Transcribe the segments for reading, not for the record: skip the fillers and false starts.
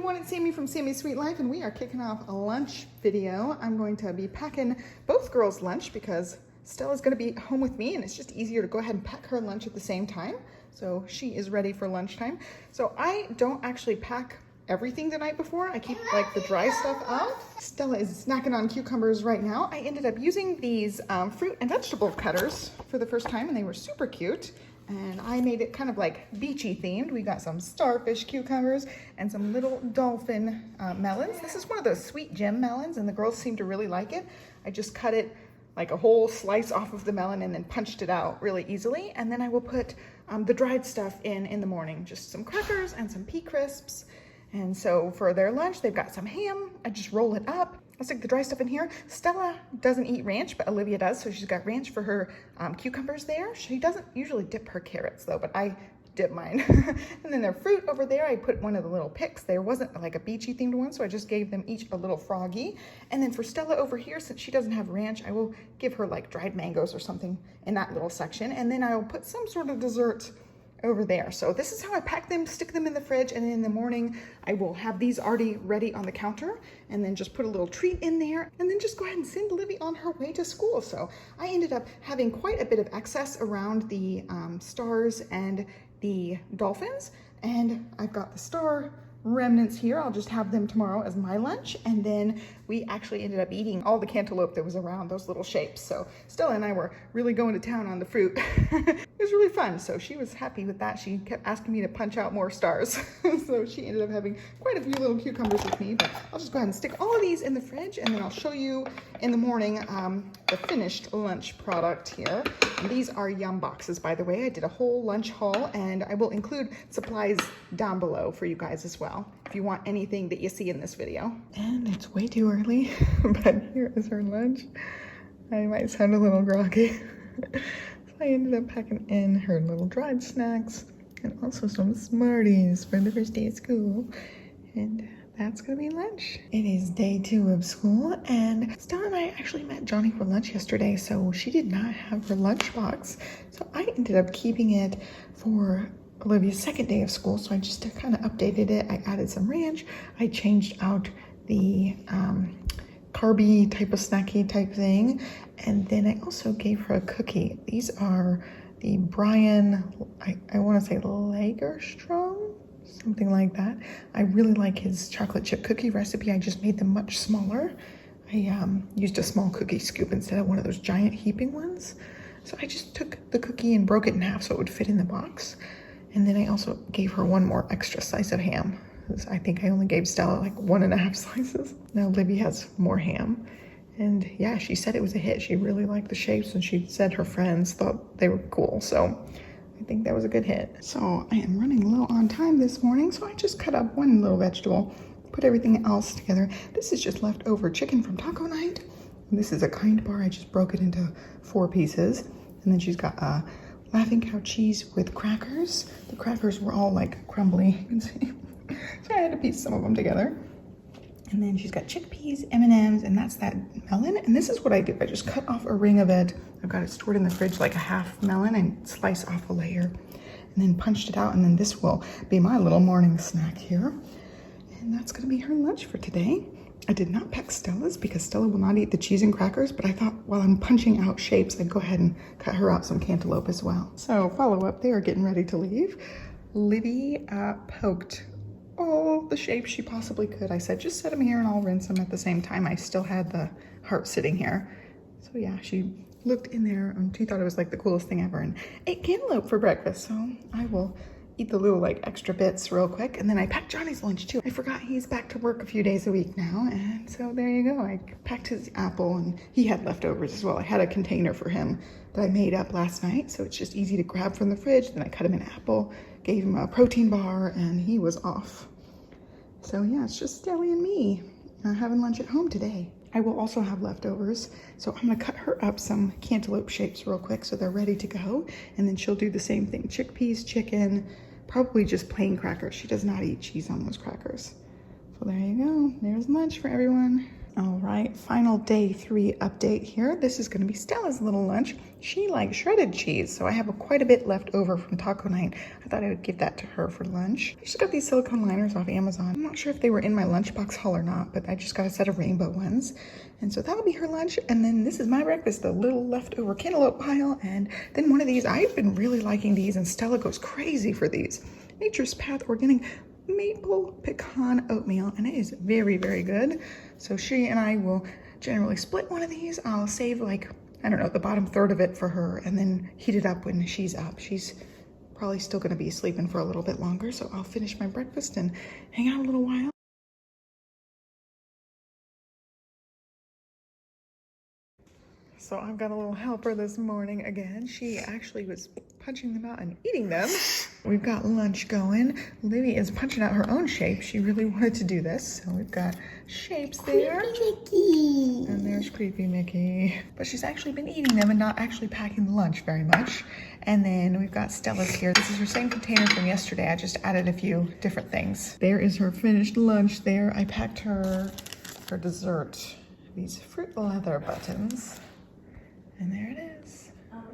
everyone, it's Sami from Sami's Sweet Life, and we are kicking off a lunch video. I'm going to be packing both girls' lunch because Stella's going to be home with me, and it's just easier to go ahead and pack her lunch at the same time. So she is ready for lunchtime. So I don't actually pack everything the night before. I keep like the dry stuff out. Stella is snacking on cucumbers right now. I ended up using these fruit and vegetable cutters for the first time, and they were super cute. And I made it kind of like beachy themed. We got some starfish cucumbers and some little dolphin melons. This is one of those sweet gem melons, and the girls seem to really like it. I just cut it like a whole slice off of the melon and then punched it out really easily. And then I will put the dried stuff in the morning, just some crackers and some pea crisps. And so for their lunch, they've got some ham. I just roll it up. I'll stick the dry stuff in here. Stella doesn't eat ranch, but Olivia does, so she's got ranch for her cucumbers there. She doesn't usually dip her carrots though, but I dip mine. And then their fruit over there, I put one of the little picks. There wasn't like a beachy themed one, so I just gave them each a little froggy. And then for Stella over here, since she doesn't have ranch, I will give her like dried mangoes or something in that little section. And then I'll put some sort of dessert over there. So this is how I pack them, stick them in the fridge, and then in the morning I will have these already ready on the counter and then just put a little treat in there and then just go ahead and send Olivia on her way to school. So I ended up having quite a bit of excess around the stars and the dolphins, and I've got the star remnants here. I'll just have them tomorrow as my lunch. And then we actually ended up eating all the cantaloupe that was around those little shapes. So Stella and I were really going to town on the fruit. It was really fun. So she was happy with that. She kept asking me to punch out more stars. So she ended up having quite a few little cucumbers with me, but I'll just go ahead and stick all of these in the fridge, and then I'll show you in the morning the finished lunch product here. And these are Yumboxes, by the way. I did a whole lunch haul, and I will include supplies down below for you guys as well, if you want anything that you see in this video. And it's way too early, but here is her lunch. I might sound a little groggy. So I ended up packing in her little dried snacks and also some Smarties for the first day of school. And that's gonna be lunch. It is day 2 of school, and Stella and I actually met Johnny for lunch yesterday, so she did not have her lunchbox. So I ended up keeping it for Olivia's second day of school, so I just kind of updated it. I added some ranch. I changed out the carby type of snacky type thing, and then I also gave her a cookie. These are the Brian, I want to say Lagerstrom, something like that. I really like his chocolate chip cookie recipe. I just made them much smaller. I used a small cookie scoop instead of one of those giant heaping ones. So I just took the cookie and broke it in half so it would fit in the box. And then I also gave her one more extra slice of ham. I think I only gave Stella like 1.5 slices. Now Olivia has more ham. And yeah, she said it was a hit. She really liked the shapes, and she said her friends thought they were cool. So I think that was a good hit. So I am running low on time this morning, so I just cut up one little vegetable, put everything else together. This is just leftover chicken from taco night. And this is a kind bar. I just broke it into 4 pieces. And then she's got a Laughing Cow cheese with crackers. The crackers were all like crumbly, you can see. So I had to piece some of them together. And then she's got chickpeas, M&Ms, and that's that melon. And this is what I do. I just cut off a ring of it. I've got it stored in the fridge like a half melon, and slice off a layer and then punched it out. And then this will be my little morning snack here. And that's gonna be her lunch for today. I did not pack Stella's because Stella will not eat the cheese and crackers, but I thought while I'm punching out shapes, I'd go ahead and cut her out some cantaloupe as well. So follow up, they are getting ready to leave. Olivia poked all the shapes she possibly could. I said, just set them here and I'll rinse them at the same time. I still had the heart sitting here. So yeah, she looked in there and she thought it was like the coolest thing ever, and ate cantaloupe for breakfast. So I will eat the little like extra bits real quick. And then I packed Johnny's lunch too. I forgot he's back to work a few days a week now. And so there you go. I packed his apple, and he had leftovers as well. I had a container for him that I made up last night. So it's just easy to grab from the fridge. Then I cut him an apple, gave him a protein bar, and he was off. So yeah, it's just Stella and me having lunch at home today. I will also have leftovers, so I'm gonna cut her up some cantaloupe shapes real quick so they're ready to go, and then she'll do the same thing. Chickpeas, chicken, probably just plain crackers. She does not eat cheese on those crackers. So there you go, there's lunch for everyone. All right, final day 3 update here. This is going to be Stella's little lunch. She likes shredded cheese, so I have quite a bit left over from taco night. I thought I would give that to her for lunch. I just got these silicone liners off Amazon. I'm not sure if they were in my lunchbox haul or not, but I just got a set of rainbow ones. And so that'll be her lunch. And then this is my breakfast, the little leftover cantaloupe pile. And then one of these, I've been really liking these, and Stella goes crazy for these. Nature's Path Organic Maple Pecan Oatmeal, and it is very, very good. So she and I will generally split one of these. I'll save, like, I don't know, the bottom third of it for her and then heat it up when she's up. She's probably still gonna be sleeping for a little bit longer, so I'll finish my breakfast and hang out a little while. So I've got a little helper this morning again. She actually was punching them out and eating them. We've got lunch going. Olivia is punching out her own shape. She really wanted to do this. So we've got shapes there. Creepy Mickey. And there's Creepy Mickey. But she's actually been eating them and not actually packing the lunch very much. And then we've got Stella's here. This is her same container from yesterday. I just added a few different things. There is her finished lunch there. I packed her dessert. These fruit leather buttons. And there it is.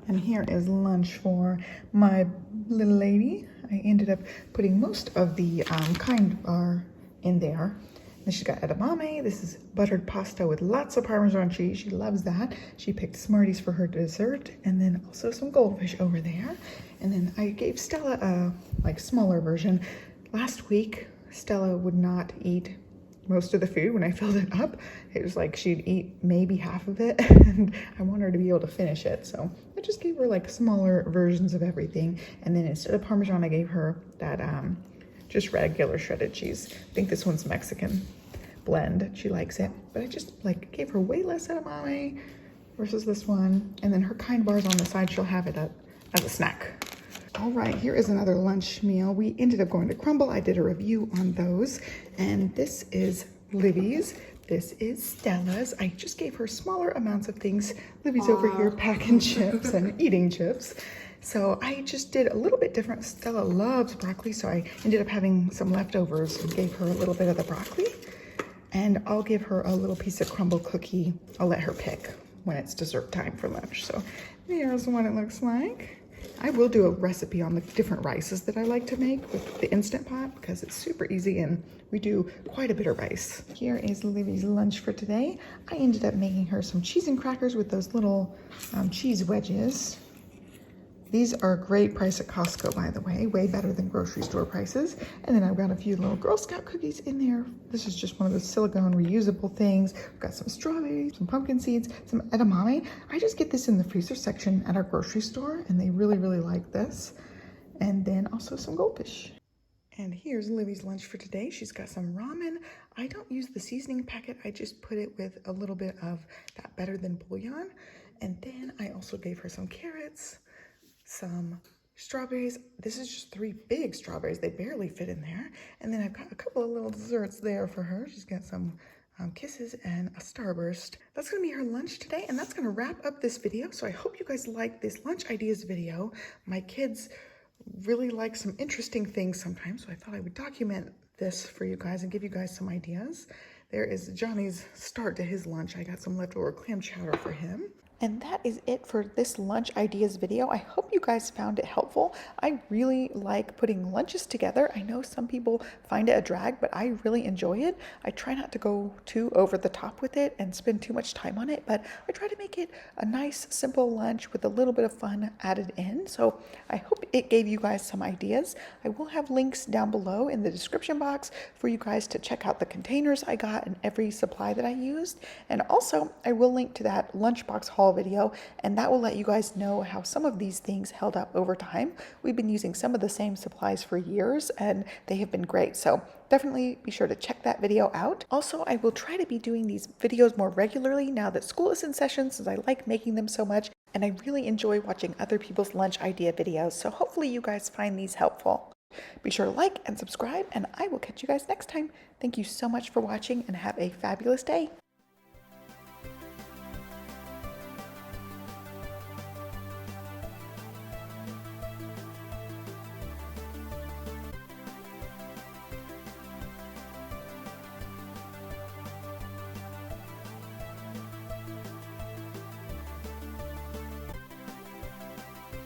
And here is lunch for my little lady. I ended up putting most of the kind bar in there. Then she's got edamame. This is buttered pasta with lots of Parmesan cheese. She loves that. She picked Smarties for her dessert, and then also some goldfish over there. And then I gave Stella a smaller version. Last week, Stella would not eat most of the food when I filled it up. It was like she'd eat maybe half of it, and I want her to be able to finish it. So I just gave her like smaller versions of everything. And then instead of Parmesan, I gave her that just regular shredded cheese. I think this one's Mexican blend. She likes it, but I just gave her way less edamame versus this one. And then her kind bars on the side, she'll have it as a snack. All right, here is another lunch meal. We ended up going to Crumble. I did a review on those. And this is Livy's. This is Stella's. I just gave her smaller amounts of things. Livy's over here packing chips and eating chips. So I just did a little bit different. Stella loves broccoli, so I ended up having some leftovers and gave her a little bit of the broccoli. And I'll give her a little piece of crumble cookie. I'll let her pick when it's dessert time for lunch. So here's what it looks like. I will do a recipe on the different rices that I like to make with the Instant Pot because it's super easy and we do quite a bit of rice. Here is Livy's lunch for today. I ended up making her some cheese and crackers with those little cheese wedges. These are a great price at Costco, by the way, way better than grocery store prices. And then I've got a few little Girl Scout cookies in there. This is just one of those silicone reusable things. We've got some strawberries, some pumpkin seeds, some edamame. I just get this in the freezer section at our grocery store, and they really, really like this. And then also some goldfish. And here's Livy's lunch for today. She's got some ramen. I don't use the seasoning packet. I just put it with a little bit of that Better Than bouillon. And then I also gave her some carrots, some strawberries. This is just 3 big strawberries. They barely fit in there. And then I've got a couple of little desserts there for her. She's got some kisses and a Starburst. That's gonna be her lunch today, and that's gonna wrap up this video. So I hope you guys like this lunch ideas video. My kids really like some interesting things sometimes, so I thought I would document this for you guys and give you guys some ideas. There is Johnny's start to his lunch. I got some leftover clam chowder for him. And that is it for this lunch ideas video. I hope you guys found it helpful. I really like putting lunches together. I know some people find it a drag, but I really enjoy it. I try not to go too over the top with it and spend too much time on it, but I try to make it a nice, simple lunch with a little bit of fun added in. So I hope it gave you guys some ideas. I will have links down below in the description box for you guys to check out the containers I got and every supply that I used. And also, I will link to that lunchbox haul video, and that will let you guys know how some of these things held up over time. We've been using some of the same supplies for years and they have been great, so definitely be sure to check that video out. Also, I will try to be doing these videos more regularly now that school is in session, since I like making them so much and I really enjoy watching other people's lunch idea videos, so hopefully you guys find these helpful. Be sure to like and subscribe, and I will catch you guys next time. Thank you so much for watching and have a fabulous day.